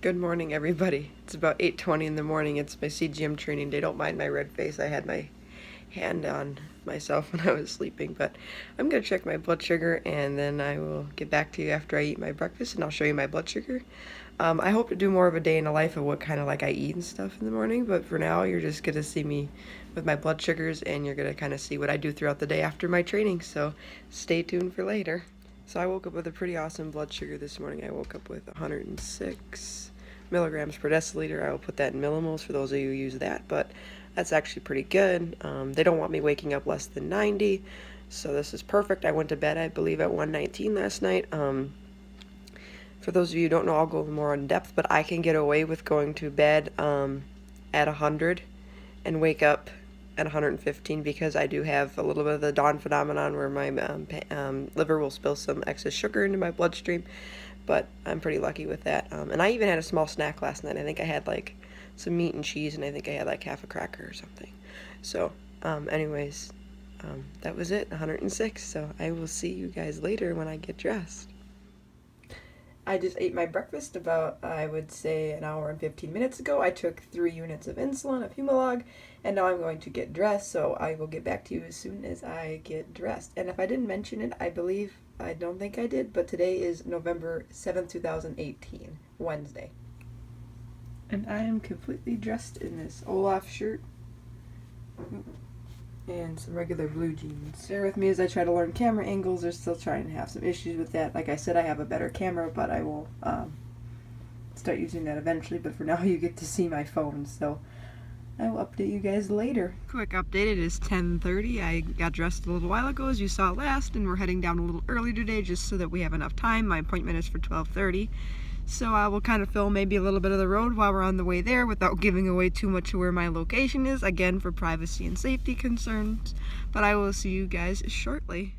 Good morning, everybody. It's about 8:20 in the morning. It's my CGM training day. Don't mind my red face. I had my hand on myself when I was sleeping, but I'm gonna check my blood sugar and then I will get back to you after I eat my breakfast and I'll show you my blood sugar. I hope to do more of a day in the life of what kind of like I eat and stuff in the morning, but for now you're just gonna see me with my blood sugars and you're gonna kind of see what I do throughout the day after my training, so stay tuned for later. So I woke up with a pretty awesome blood sugar this morning. I woke up with 106 milligrams per deciliter. I will put that in millimoles for those of you who use that, but that's actually pretty good. They don't want me waking up less than 90, so this is perfect. I went to bed, I believe, at 119 last night. For those of you who don't know, I'll go more in depth, but I can get away with going to bed at 100 and wake up at 115 because I do have a little bit of the dawn phenomenon where my liver will spill some excess sugar into my bloodstream, but I'm pretty lucky with that. And I even had a small snack last night. I think I had like some meat and cheese, and I think I had like half a cracker or something. So anyways, that was it, 106. So I will see you guys later when I get dressed. I just ate my breakfast about, I would say, an hour and 15 minutes ago. I took 3 units of insulin, of Humalog, and now I'm going to get dressed, so I will get back to you as soon as I get dressed. And if I didn't mention it, I don't think I did, but today is November 7th, 2018, Wednesday. And I am completely dressed in this Olaf shirt and some regular blue jeans. Bear with me as I try to learn camera angles. They're still trying to have some issues with that. Like I said, I have a better camera, but I will start using that eventually. But for now, you get to see my phone, so I will update you guys later. Quick update, it is 10:30. I got dressed a little while ago, as you saw last, and we're heading down a little early today just so that we have enough time. My appointment is for 12:30. So I will kind of film maybe a little bit of the road while we're on the way there without giving away too much of where my location is, again for privacy and safety concerns. But I will see you guys shortly.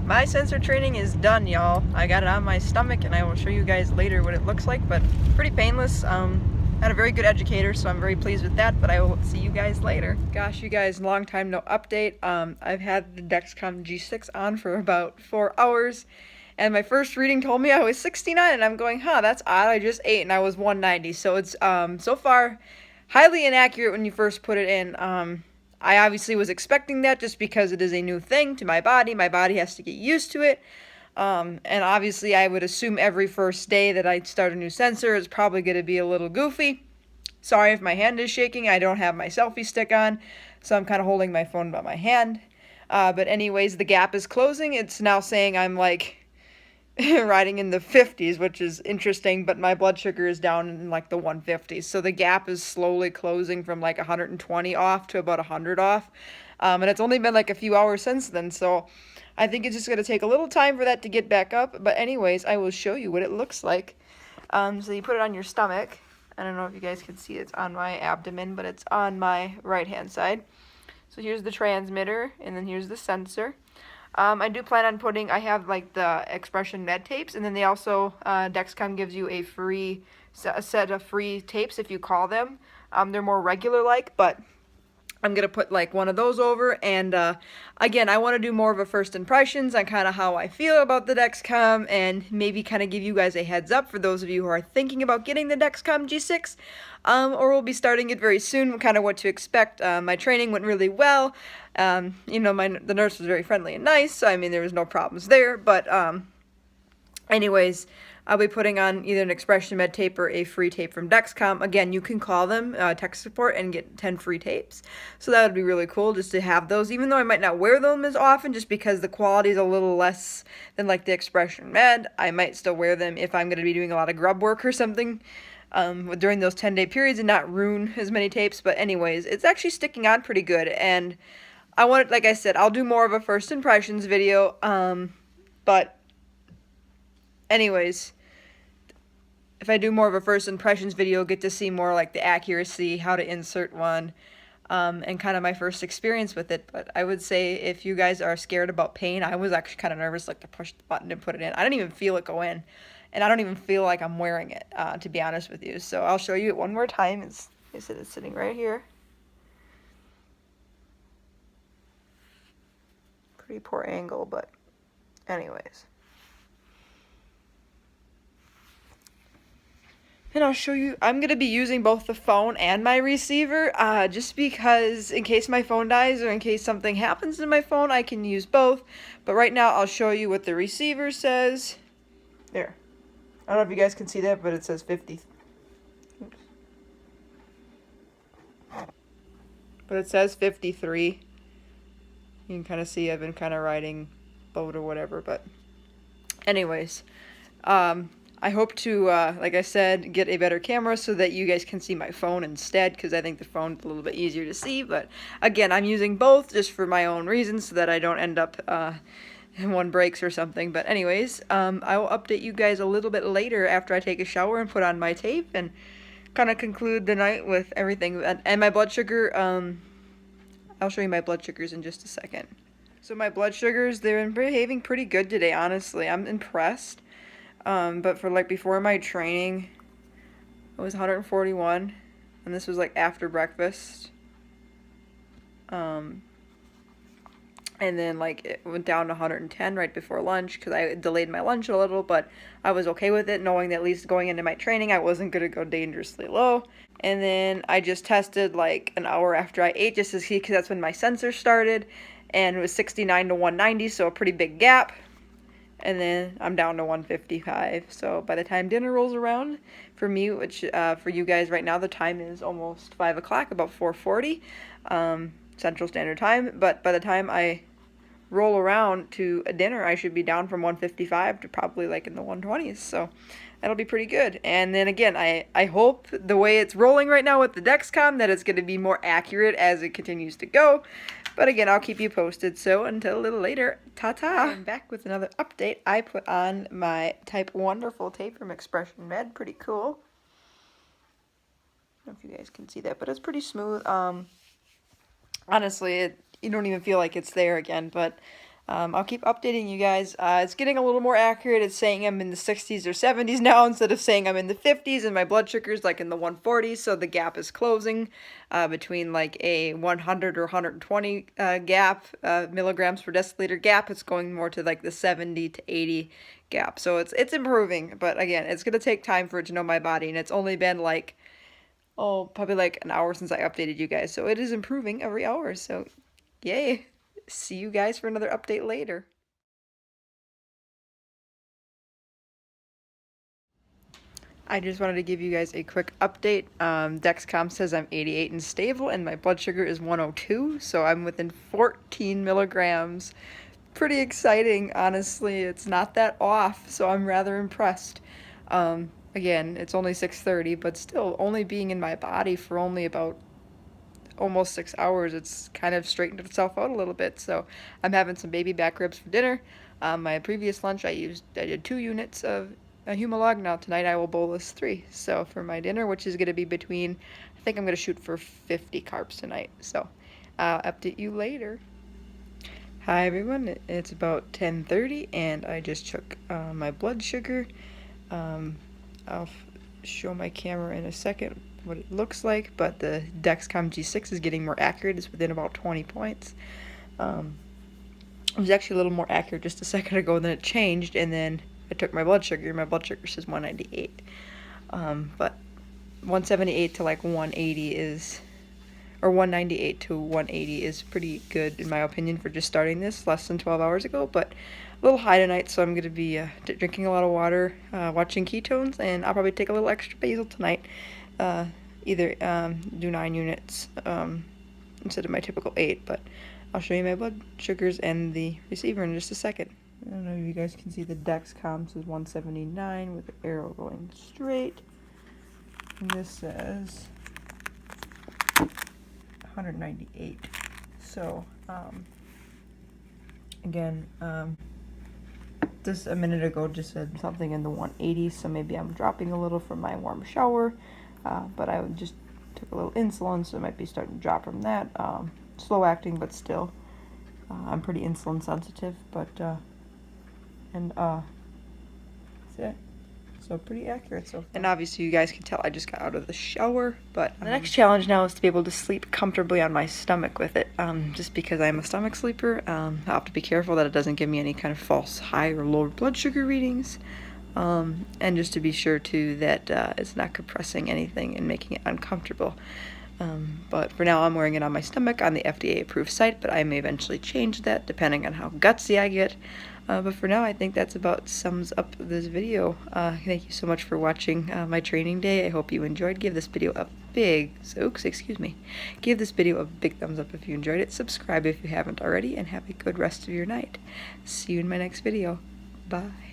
My sensor training is done, y'all. I got it on my stomach and I will show you guys later what it looks like, but pretty painless. Had a very good educator, so I'm very pleased with that, but I will see you guys later. Gosh, you guys, long time no update. I've had the Dexcom G6 on for about 4 hours, and my first reading told me I was 69, and I'm going, huh, that's odd, I just ate and I was 190. So it's so far highly inaccurate when you first put it in. I obviously was expecting that just because it is a new thing to my body. My body has to get used to it. And obviously I would assume every first day that I start a new sensor is probably going to be a little goofy. Sorry if my hand is shaking. I don't have my selfie stick on, so I'm kind of holding my phone by my hand. But anyways, the gap is closing. It's now saying I'm like riding in the 50s, which is interesting, but my blood sugar is down in like the 150s. So the gap is slowly closing from like 120 off to about 100 off. And it's only been like a few hours since then, so I think it's just going to take a little time for that to get back up. But anyways, I will show you what it looks like. So you put it on your stomach. I don't know if you guys can see it's on my abdomen, but it's on my right-hand side. So here's the transmitter, and then here's the sensor. I do plan on putting, I have like the expression med tapes, and then they also, Dexcom gives you a set of free tapes if you call them. They're more regular like, but I'm going to put like one of those over, and again, I want to do more of a first impressions on kind of how I feel about the Dexcom, and maybe kind of give you guys a heads up for those of you who are thinking about getting the Dexcom G6, or we'll be starting it very soon, kind of what to expect. My training went really well. You know, the nurse was very friendly and nice, so I mean, there was no problems there, but anyways, I'll be putting on either an expression med tape or a free tape from Dexcom. Again, you can call them, text support, and get 10 free tapes. So that would be really cool just to have those, even though I might not wear them as often just because the quality is a little less than like the expression med. I might still wear them if I'm going to be doing a lot of grub work or something. during those 10-day periods and not ruin as many tapes. But anyways, it's actually sticking on pretty good, and I want, like I said, I'll do more of a first impressions video, but anyways, if I do more of a first impressions video, get to see more like the accuracy, how to insert one, and kind of my first experience with it. But I would say if you guys are scared about pain, I was actually kind of nervous like to push the button and put it in. I didn't even feel it go in, and I don't even feel like I'm wearing it, to be honest with you. So I'll show you it one more time. It's sitting right here. Pretty poor angle, but anyways. And I'll show you, I'm going to be using both the phone and my receiver, just because in case my phone dies or in case something happens to my phone, I can use both. But right now, I'll show you what the receiver says. There. I don't know if you guys can see that, but it says 50. Oops. But it says 53. You can kind of see I've been kind of riding boat or whatever, but anyways, I hope to, like I said, get a better camera so that you guys can see my phone instead, because I think the phone's a little bit easier to see. But again, I'm using both just for my own reasons so that I don't end up and one breaks or something. But anyways, I will update you guys a little bit later after I take a shower and put on my tape and kind of conclude the night with everything. And my blood sugar, I'll show you my blood sugars in just a second. So my blood sugars, they're behaving pretty good today, honestly. I'm impressed. But for like before my training, it was 141, and this was like after breakfast. And then like it went down to 110 right before lunch because I delayed my lunch a little, but I was okay with it, knowing that at least going into my training I wasn't going to go dangerously low. And then I just tested like an hour after I ate just to see, because that's when my sensor started, and it was 69 to 190, so a pretty big gap. And then I'm down to 155. So by the time dinner rolls around, for me, which for you guys right now, the time is almost 5 o'clock, about 4:40 Central Standard Time. But by the time I roll around to a dinner, I should be down from 155 to probably like in the 120s. So that'll be pretty good. And then again, I hope the way it's rolling right now with the Dexcom that it's going to be more accurate as it continues to go. But again, I'll keep you posted. So until a little later, ta-ta. I'm back with another update. I put on my Type Wonderful tape from Expression Med. Pretty cool. I don't know if you guys can see that, but it's pretty smooth. Honestly, you don't even feel like it's there again, but I'll keep updating you guys. It's getting a little more accurate. It's saying I'm in the 60s or 70s now instead of saying I'm in the 50s, and my blood sugar's like in the 140s, so the gap is closing between like a 100 or 120 gap, milligrams per deciliter gap. It's going more to like the 70 to 80 gap. So it's improving, but again, it's going to take time for it to know my body, and it's only been like, probably like an hour since I updated you guys. So it is improving every hour, so yay. See you guys for another update later. I just wanted to give you guys a quick update. Dexcom says I'm 88 and stable, and my blood sugar is 102, so I'm within 14 milligrams. Pretty exciting, honestly. It's not that off, so I'm rather impressed. Again, it's only 6:30, but still, only being in my body for only about almost 6 hours, it's kind of straightened itself out a little bit. So I'm having some baby back ribs for dinner. My previous lunch I did 2 units of a Humalog. Now tonight I will bolus 3. So for my dinner, which is going to be between, I think I'm going to shoot for 50 carbs tonight. So I'll update you later. Hi everyone, it's about 10:30 and I just took my blood sugar. I'll show my camera in a second what it looks like, but the Dexcom G6 is getting more accurate. It's within about 20 points. It was actually a little more accurate just a second ago, then it changed, and then I took my blood sugar. My blood sugar says 198. But 178 to like 180 is, or 198 to 180 is pretty good in my opinion for just starting this less than 12 hours ago, but a little high tonight, so I'm going to be drinking a lot of water, watching ketones, and I'll probably take a little extra basil tonight. Either do 9 units instead of my typical 8, but I'll show you my blood sugars and the receiver in just a second. I don't know if you guys can see the Dexcom says 179 with the arrow going straight. And this says 198. So, again, this a minute ago just said something in the 180s, so maybe I'm dropping a little from my warm shower, but I just took a little insulin, so it might be starting to drop from that. Slow acting, but still, I'm pretty insulin sensitive, but, that's it. So pretty accurate so far. And obviously you guys can tell I just got out of the shower, but the next challenge now is to be able to sleep comfortably on my stomach with it. Just because I'm a stomach sleeper, I have to be careful that it doesn't give me any kind of false high or low blood sugar readings. And just to be sure too that it's not compressing anything and making it uncomfortable. But for now I'm wearing it on my stomach on the FDA approved site, but I may eventually change that depending on how gutsy I get. But for now, I think that's about sums up this video. Thank you so much for watching my training day. I hope you enjoyed. Give this video a big, give this video a big thumbs up if you enjoyed it. Subscribe if you haven't already, and have a good rest of your night. See you in my next video. Bye.